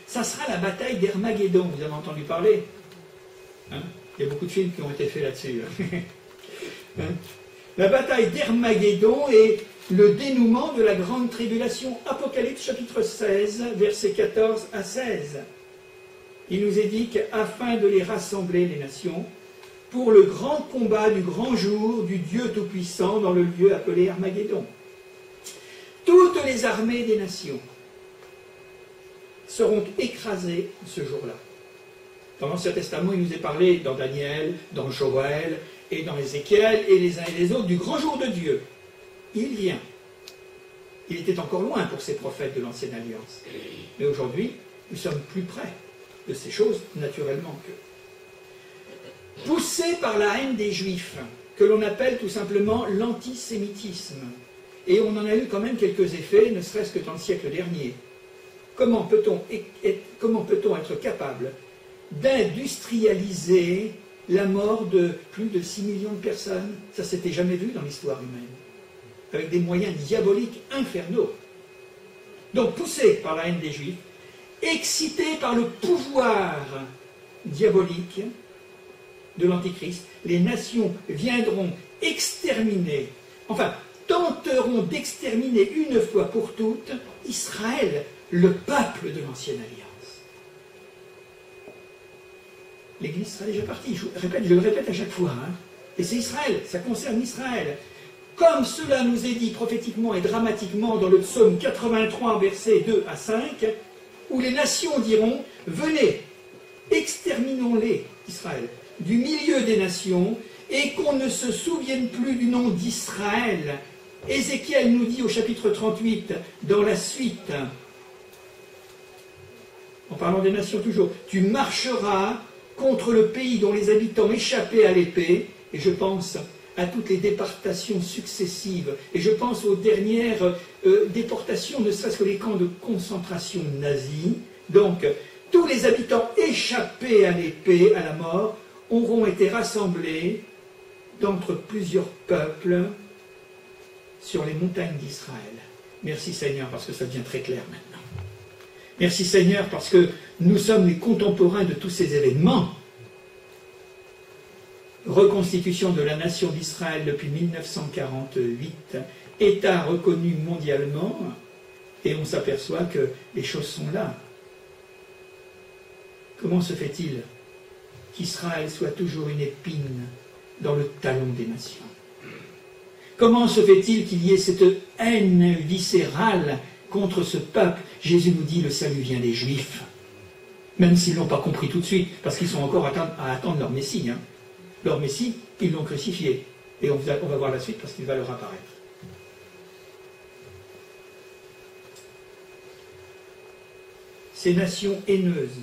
Ça sera la bataille d'Hermagédon, vous avez entendu parler, hein? Il y a beaucoup de films qui ont été faits là-dessus. Hein? La bataille d'Hermagédon est le dénouement de la grande tribulation. Apocalypse chapitre 16, versets 14 à 16. Il nous est dit qu'afin de les rassembler, les nations, pour le grand combat du grand jour du Dieu Tout-Puissant dans le lieu appelé Hermagédon. Toutes les armées des nations seront écrasées ce jour-là. Dans l'Ancien Testament, il nous est parlé dans Daniel, dans Joël et dans Ézéchiel et les uns et les autres du grand jour de Dieu. Il vient. Il était encore loin pour ces prophètes de l'Ancienne Alliance. Mais aujourd'hui, nous sommes plus près de ces choses, naturellement que. Poussés par la haine des Juifs, que l'on appelle tout simplement l'antisémitisme, et on en a eu quand même quelques effets, ne serait-ce que dans le siècle dernier. Comment peut-on être capable d'industrialiser la mort de plus de 6 millions de personnes? Ça ne s'était jamais vu dans l'histoire humaine, avec des moyens diaboliques infernaux. Donc poussés par la haine des Juifs, excités par le pouvoir diabolique de l'Antichrist, les nations viendront exterminer, enfin, tenteront d'exterminer une fois pour toutes Israël, le peuple de l'Ancienne Alliance. L'Église sera déjà partie, je le répète à chaque fois, hein. Et c'est Israël, ça concerne Israël. Comme cela nous est dit prophétiquement et dramatiquement dans le psaume 83, versets 2 à 5, où les nations diront, venez, exterminons-les, Israël, du milieu des nations, et qu'on ne se souvienne plus du nom d'Israël. Ézéchiel nous dit au chapitre 38, dans la suite, en parlant des nations toujours, tu marcheras contre le pays dont les habitants échappaient à l'épée, et je pense à toutes les déportations successives, et je pense aux dernières déportations, ne serait-ce que les camps de concentration nazis. Donc, tous les habitants échappés à l'épée, à la mort, auront été rassemblés d'entre plusieurs peuples sur les montagnes d'Israël. Merci Seigneur, parce que ça devient très clair maintenant. Merci Seigneur, parce que nous sommes les contemporains de tous ces événements. Reconstitution de la nation d'Israël depuis 1948, État reconnu mondialement, et on s'aperçoit que les choses sont là. Comment se fait-il qu'Israël soit toujours une épine dans le talon des nations? Comment se fait-il qu'il y ait cette haine viscérale contre ce peuple? Jésus nous dit, le salut vient des Juifs. Même s'ils ne l'ont pas compris tout de suite, parce qu'ils sont encore à attendre leur Messie. Hein. Leur Messie, ils l'ont crucifié. Et on va voir la suite, parce qu'il va leur apparaître. Ces nations haineuses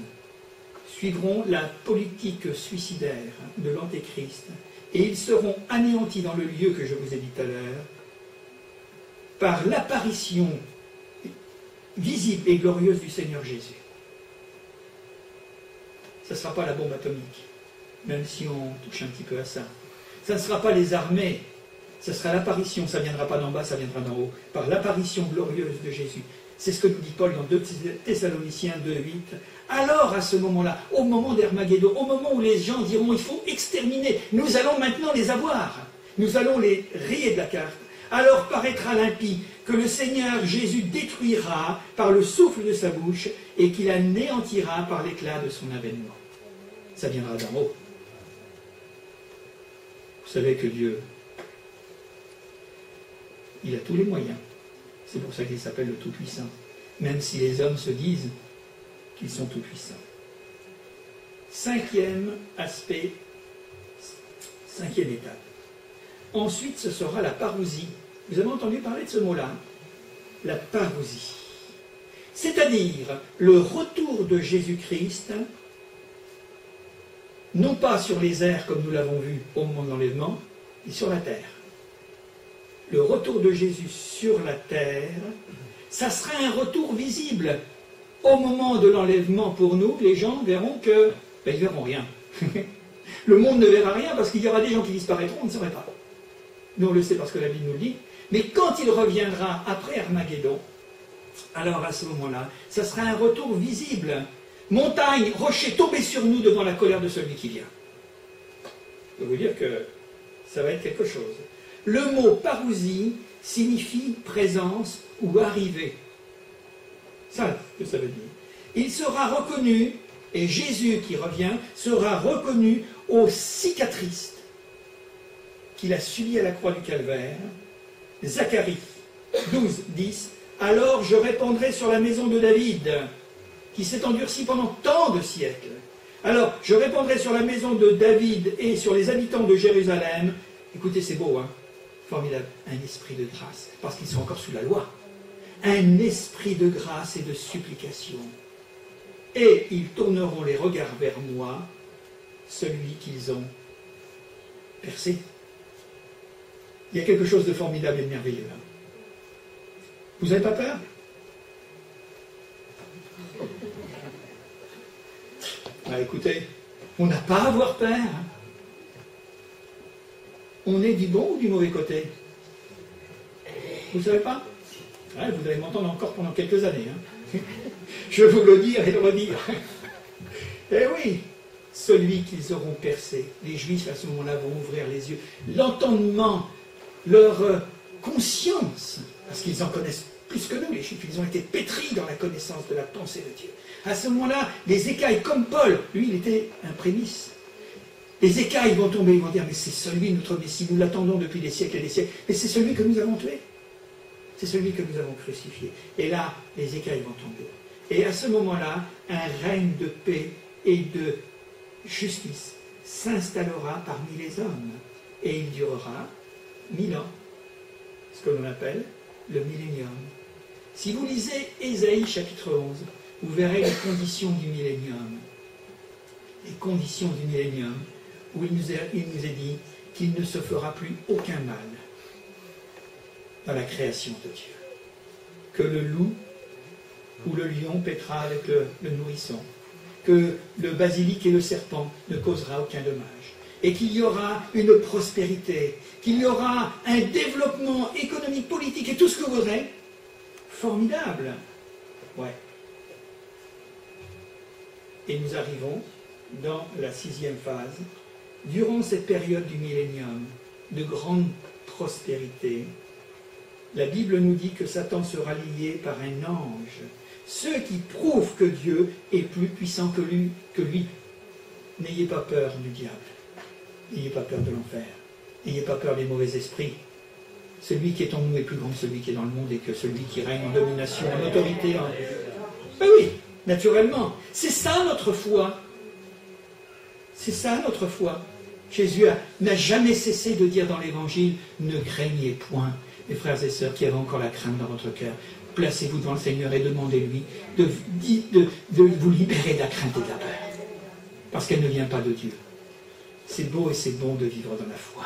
suivront la politique suicidaire de l'Antéchrist, et ils seront anéantis dans le lieu que je vous ai dit tout à l'heure, par l'apparition visible et glorieuse du Seigneur Jésus. Ça ne sera pas la bombe atomique, même si on touche un petit peu à ça. Ça ne sera pas les armées, ça sera l'apparition, ça ne viendra pas d'en bas, ça viendra d'en haut, par l'apparition glorieuse de Jésus. C'est ce que nous dit Paul dans 2 Thessaloniciens 2,8. Alors, à ce moment-là, au moment d'Hermagédon, au moment où les gens diront, il faut exterminer, nous allons maintenant les avoir. Nous allons les rayer de la carte. Alors paraîtra l'impie que le Seigneur Jésus détruira par le souffle de sa bouche et qu'il anéantira par l'éclat de son avènement. Ça viendra d'en haut. Vous savez que Dieu, il a tous les moyens. C'est pour ça qu'il s'appelle le Tout-Puissant. Même si les hommes se disent qu'ils sont tout-puissants. Cinquième aspect, cinquième étape. Ensuite, ce sera la parousie. Vous avez entendu parler de ce mot-là? La parousie. C'est-à-dire le retour de Jésus-Christ, non pas sur les airs comme nous l'avons vu au moment de l'enlèvement, mais sur la terre. le retour de Jésus sur la terre, ça sera un retour visible. Au moment de l'enlèvement pour nous, les gens verront que... Ben, ils verront rien. Le monde ne verra rien parce qu'il y aura des gens qui disparaîtront, on ne saurait pas. Nous, on le sait parce que la Bible nous le dit. Mais quand il reviendra après Armageddon, alors à ce moment-là, ça sera un retour visible. Montagne, rocher, tombez sur nous devant la colère de celui qui vient. Je peux vous dire que ça va être quelque chose. Le mot parousie signifie présence ou arrivée. Ça, ce que ça veut dire. Il sera reconnu, et Jésus qui revient sera reconnu aux cicatrices qu'il a subies à la croix du Calvaire. Zacharie 12, 10. Alors je répandrai sur la maison de David, qui s'est endurcie pendant tant de siècles. Alors je répandrai sur la maison de David et sur les habitants de Jérusalem. Écoutez, c'est beau, hein? Formidable. Un esprit de grâce, parce qu'ils sont encore sous la loi. Un esprit de grâce et de supplication. Et ils tourneront les regards vers moi, celui qu'ils ont percé. Il y a quelque chose de formidable et de merveilleux là. Vous n'avez pas peur? Bah, écoutez, on n'a pas à avoir peur. On est du bon ou du mauvais côté? Vous ne savez pas? Ouais, vous allez m'entendre encore pendant quelques années. Hein. Je vais vous le dire et le redire. Eh oui, celui qu'ils auront percé, les Juifs à ce moment-là vont ouvrir les yeux. L'entendement, leur conscience, parce qu'ils en connaissent plus que nous, les Juifs, ils ont été pétris dans la connaissance de la pensée de Dieu. À ce moment-là, les écailles, comme Paul, lui, il était un prémisse. Les écailles vont tomber, ils vont dire, mais c'est celui, notre Messie, nous l'attendons depuis des siècles et des siècles, mais c'est celui que nous avons tué. C'est celui que nous avons crucifié. Et là, les écailles vont tomber. Et à ce moment-là, un règne de paix et de justice s'installera parmi les hommes. Et il durera 1000 ans, ce que l'on appelle le millénium. Si vous lisez Ésaïe chapitre 11, vous verrez les conditions du millénium. Les conditions du millénium, où il nous est dit qu'il ne se fera plus aucun mal dans la création de Dieu. Que le loup ou le lion pètera avec le nourrisson. Que le basilic et le serpent ne causera aucun dommage. Et qu'il y aura une prospérité, qu'il y aura un développement économique, politique et tout ce que vous voudrez. Formidable. Ouais. Et nous arrivons dans la 6e phase. Durant cette période du millénium, de grande prospérité, la Bible nous dit que Satan sera lié par un ange. Ceux qui prouvent que Dieu est plus puissant que lui. N'ayez pas peur du diable. N'ayez pas peur de l'enfer. N'ayez pas peur des mauvais esprits. Celui qui est en nous est plus grand que celui qui est dans le monde et que celui qui règne en domination, en autorité. Ben oui, naturellement. C'est ça notre foi. C'est ça notre foi. Jésus n'a jamais cessé de dire dans l'Évangile, ne craignez point. Mes frères et sœurs qui avez encore la crainte dans votre cœur, placez-vous devant le Seigneur et demandez-lui de vous libérer de la crainte et de la peur. Parce qu'elle ne vient pas de Dieu. C'est beau et c'est bon de vivre dans la foi.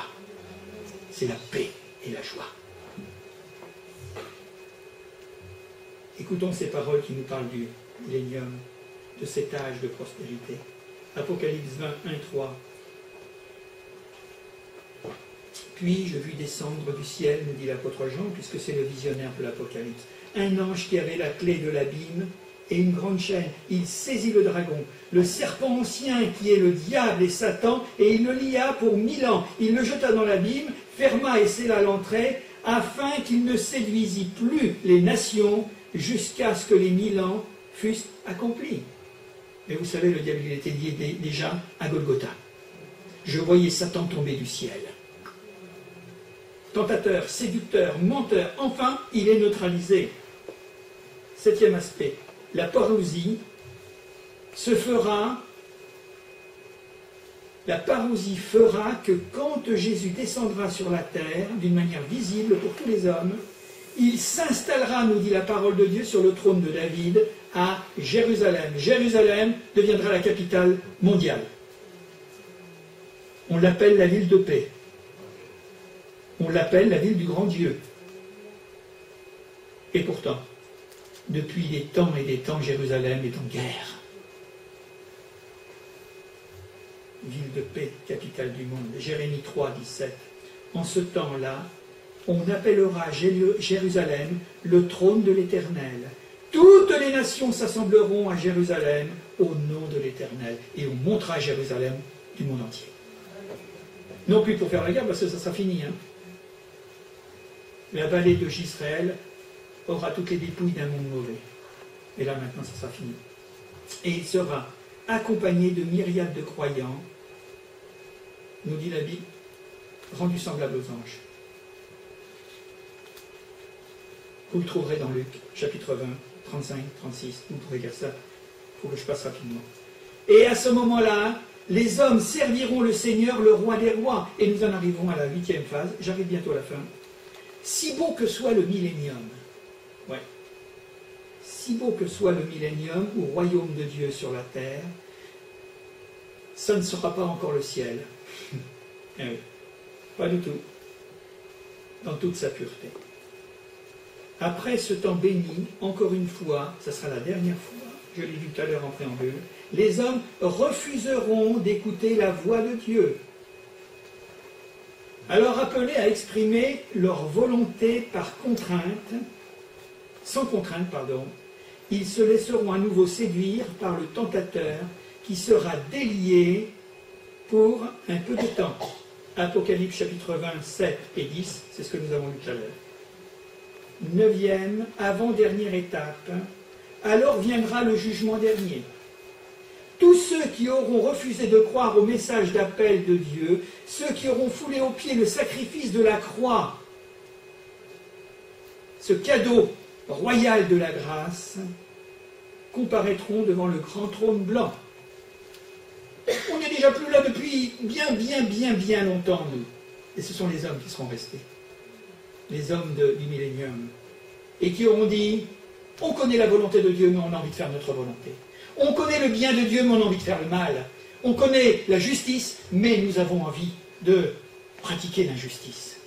C'est la paix et la joie. Écoutons ces paroles qui nous parlent du millénium, de cet âge de prospérité. Apocalypse 20, 1, 3. Puis je vis descendre du ciel, nous dit l'apôtre Jean, puisque c'est le visionnaire de l'Apocalypse, un ange qui avait la clé de l'abîme et une grande chaîne. Il saisit le dragon, le serpent ancien qui est le diable et Satan, et il le lia pour 1000 ans. Il le jeta dans l'abîme, ferma et scella l'entrée, afin qu'il ne séduisît plus les nations jusqu'à ce que les 1000 ans fussent accomplis. Mais vous savez, le diable, il était lié déjà à Golgotha. Je voyais Satan tomber du ciel. Tentateur, séducteur, menteur, enfin, il est neutralisé. 7e aspect, la parousie se fera, la parousie fera que quand Jésus descendra sur la terre, d'une manière visible pour tous les hommes, il s'installera, nous dit la parole de Dieu, sur le trône de David à Jérusalem. Jérusalem deviendra la capitale mondiale. On l'appelle la ville de paix. On l'appelle la ville du grand Dieu. Et pourtant, depuis des temps et des temps, Jérusalem est en guerre. Ville de paix, capitale du monde. Jérémie 3, 17. En ce temps-là, on appellera Jérusalem le trône de l'Éternel. Toutes les nations s'assembleront à Jérusalem au nom de l'Éternel. Et on montera Jérusalem du monde entier. Non plus pour faire la guerre, parce que ça sera fini. La vallée de Jisraël aura toutes les dépouilles d'un monde mauvais. Et là, maintenant, ça sera fini. Et il sera accompagné de myriades de croyants, nous dit la Bible, rendus semblables aux anges. Vous le trouverez dans Luc, chapitre 20, 35, 36. Vous pourrez lire ça. Il faut que je passe rapidement. Et à ce moment-là, les hommes serviront le Seigneur, le roi des rois. Et nous en arrivons à la 8e phase. J'arrive bientôt à la fin. Si beau que soit le millénium, ouais. Si beau que soit le millénium ou royaume de Dieu sur la terre, ça ne sera pas encore le ciel. Eh oui, pas du tout. Dans toute sa pureté. Après ce temps béni, encore une fois, ça sera la dernière fois, je l'ai vu tout à l'heure en préambule, les hommes refuseront d'écouter la voix de Dieu. Alors appelés à exprimer leur volonté par contrainte, sans contrainte, ils se laisseront à nouveau séduire par le tentateur qui sera délié pour un peu de temps. Apocalypse chapitre 27 et 10, c'est ce que nous avons lu tout à l'heure. 9e, avant-dernière étape, alors viendra le jugement dernier. Tous ceux qui auront refusé de croire au message d'appel de Dieu, ceux qui auront foulé aux pieds le sacrifice de la croix, ce cadeau royal de la grâce, comparaîtront devant le grand trône blanc. On n'est déjà plus là depuis bien longtemps, nous. Et ce sont les hommes qui seront restés. Les hommes du millénium. Et qui auront dit, on connaît la volonté de Dieu, mais on a envie de faire notre volonté. On connaît le bien de Dieu, mais on a envie de faire le mal. On connaît la justice, mais nous avons envie de pratiquer l'injustice.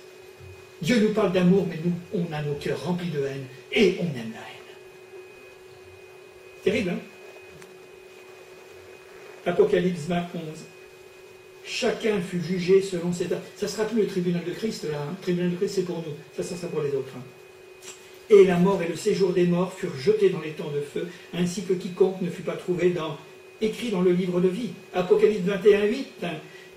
Dieu nous parle d'amour, mais nous, on a nos cœurs remplis de haine, et on aime la haine. Terrible, hein? Apocalypse 20, 11. Chacun fut jugé selon ses œuvres. Ça ne sera plus le tribunal de Christ, là. Le tribunal de Christ, c'est pour nous. Ça sera pour les autres. Et la mort et le séjour des morts furent jetés dans les temps de feu, ainsi que quiconque ne fut pas trouvé écrit dans le livre de vie. Apocalypse 21, 8.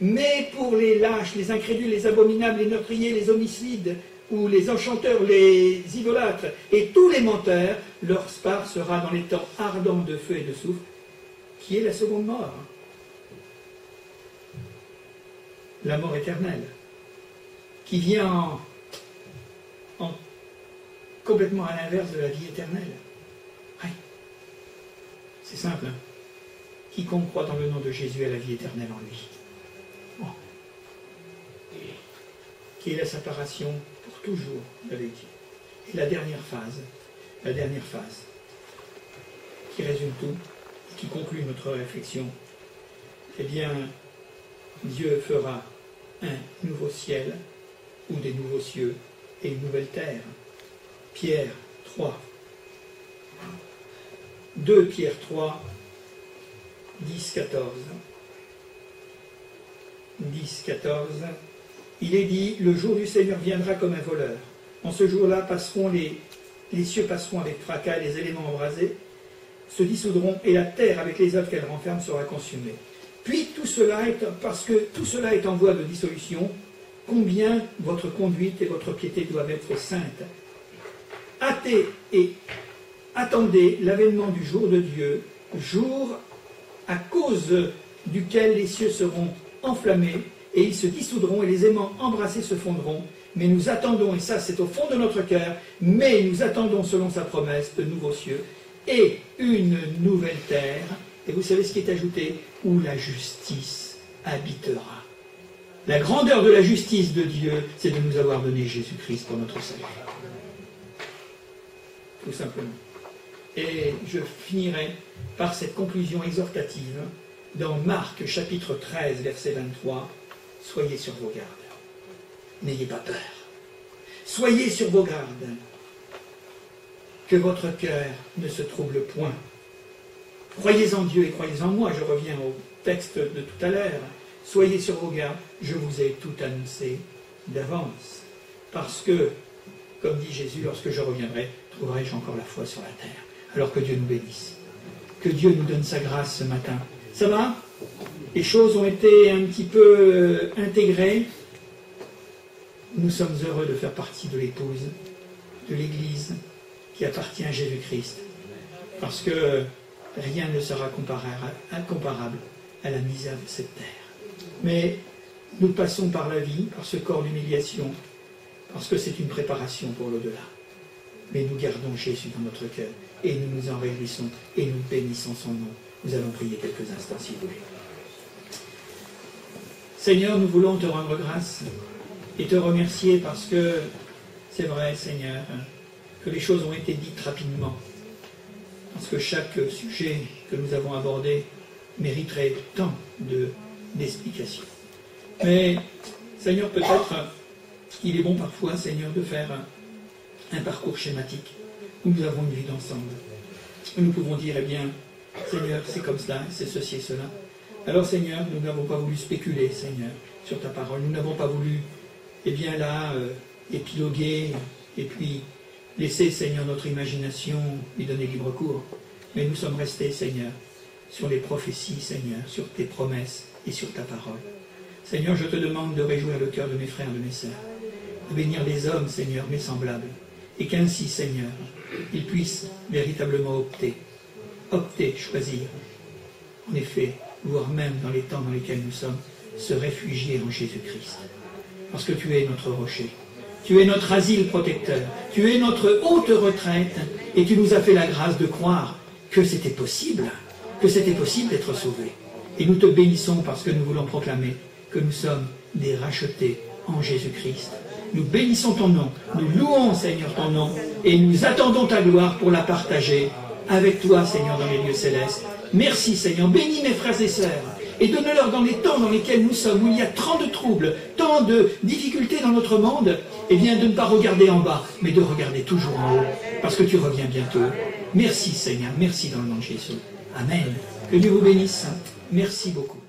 Mais pour les lâches, les incrédules, les abominables, les meurtriers, les homicides, ou les enchanteurs, les idolâtres, et tous les menteurs, leur part sera dans les temps ardents de feu et de soufre, qui est la seconde mort. La mort éternelle, qui vient complètement à l'inverse de la vie éternelle. Oui. C'est simple. Hein? Quiconque croit dans le nom de Jésus a la vie éternelle en lui. Bon. Qui est la séparation pour toujours avec Dieu. Et la dernière phase, qui résume tout, et qui conclut notre réflexion, eh bien, Dieu fera un nouveau ciel, ou des nouveaux cieux, et une nouvelle terre. Pierre 3. 2 Pierre 3, 10, 14. 10, 14. Il est dit, le jour du Seigneur viendra comme un voleur. En ce jour-là, les cieux passeront avec fracas, les éléments embrasés se dissoudront, et la terre, avec les œuvres qu'elle renferme, sera consumée. Puis parce que tout cela est en voie de dissolution, combien votre conduite et votre piété doivent être saintes. Hâtez et attendez l'avènement du jour de Dieu, jour à cause duquel les cieux seront enflammés, et ils se dissoudront, et les aimants embrassés se fondront. Mais nous attendons, et ça c'est au fond de notre cœur, mais nous attendons selon sa promesse de nouveaux cieux et une nouvelle terre. Et vous savez ce qui est ajouté? Où la justice habitera. La grandeur de la justice de Dieu, c'est de nous avoir donné Jésus-Christ pour notre salut. Tout simplement. Et je finirai par cette conclusion exhortative dans Marc chapitre 13, verset 23. Soyez sur vos gardes. N'ayez pas peur. Soyez sur vos gardes, que votre cœur ne se trouble point. Croyez en Dieu et croyez en moi, je reviens au texte de tout à l'heure. Soyez sur vos gardes, je vous ai tout annoncé d'avance. Parce que, comme dit Jésus, lorsque je reviendrai, trouverai-je encore la foi sur la terre. Alors que Dieu nous bénisse. Que Dieu nous donne sa grâce ce matin. Ça va? Les choses ont été un petit peu intégrées. Nous sommes heureux de faire partie de l'épouse, de l'Église, qui appartient à Jésus-Christ. Parce que rien ne sera incomparable à la misère de cette terre. Mais nous passons par la vie, par ce corps d'humiliation, parce que c'est une préparation pour l'au-delà. Mais nous gardons Jésus dans notre cœur, et nous nous en réjouissons, et nous bénissons son nom. Nous allons prier quelques instants, s'il vous plaît. Seigneur, nous voulons te rendre grâce et te remercier parce que c'est vrai, Seigneur, que les choses ont été dites rapidement. Parce que chaque sujet que nous avons abordé mériterait tant d'explications. Mais, Seigneur, peut-être il est bon parfois, Seigneur, de faire un parcours schématique où nous avons une vie d'ensemble. Nous pouvons dire, eh bien, Seigneur, c'est comme cela, c'est ceci et cela. Alors, Seigneur, nous n'avons pas voulu spéculer, Seigneur, sur ta parole. Nous n'avons pas voulu, eh bien là, épiloguer et puis laisser, Seigneur, notre imagination lui donner libre cours. Mais nous sommes restés, Seigneur, sur les prophéties, Seigneur, sur tes promesses et sur ta parole. Seigneur, je te demande de réjouir le cœur de mes frères et de mes sœurs, de bénir les hommes, Seigneur, mes semblables, et qu'ainsi, Seigneur, ils puissent véritablement opter, choisir, en effet, voire même dans les temps dans lesquels nous sommes, se réfugier en Jésus-Christ. Parce que tu es notre rocher, tu es notre asile protecteur, tu es notre haute retraite, et tu nous as fait la grâce de croire que c'était possible d'être sauvés. Et nous te bénissons parce que nous voulons proclamer que nous sommes des rachetés en Jésus-Christ. Nous bénissons ton nom, nous louons, Seigneur, ton nom, et nous attendons ta gloire pour la partager avec toi, Seigneur, dans les lieux célestes. Merci, Seigneur. Bénis mes frères et sœurs, et donne-leur dans les temps dans lesquels nous sommes, où il y a tant de troubles, tant de difficultés dans notre monde, eh bien, de ne pas regarder en bas, mais de regarder toujours en haut, parce que tu reviens bientôt. Merci, Seigneur. Merci dans le nom de Jésus. Amen. Que Dieu vous bénisse. Merci beaucoup.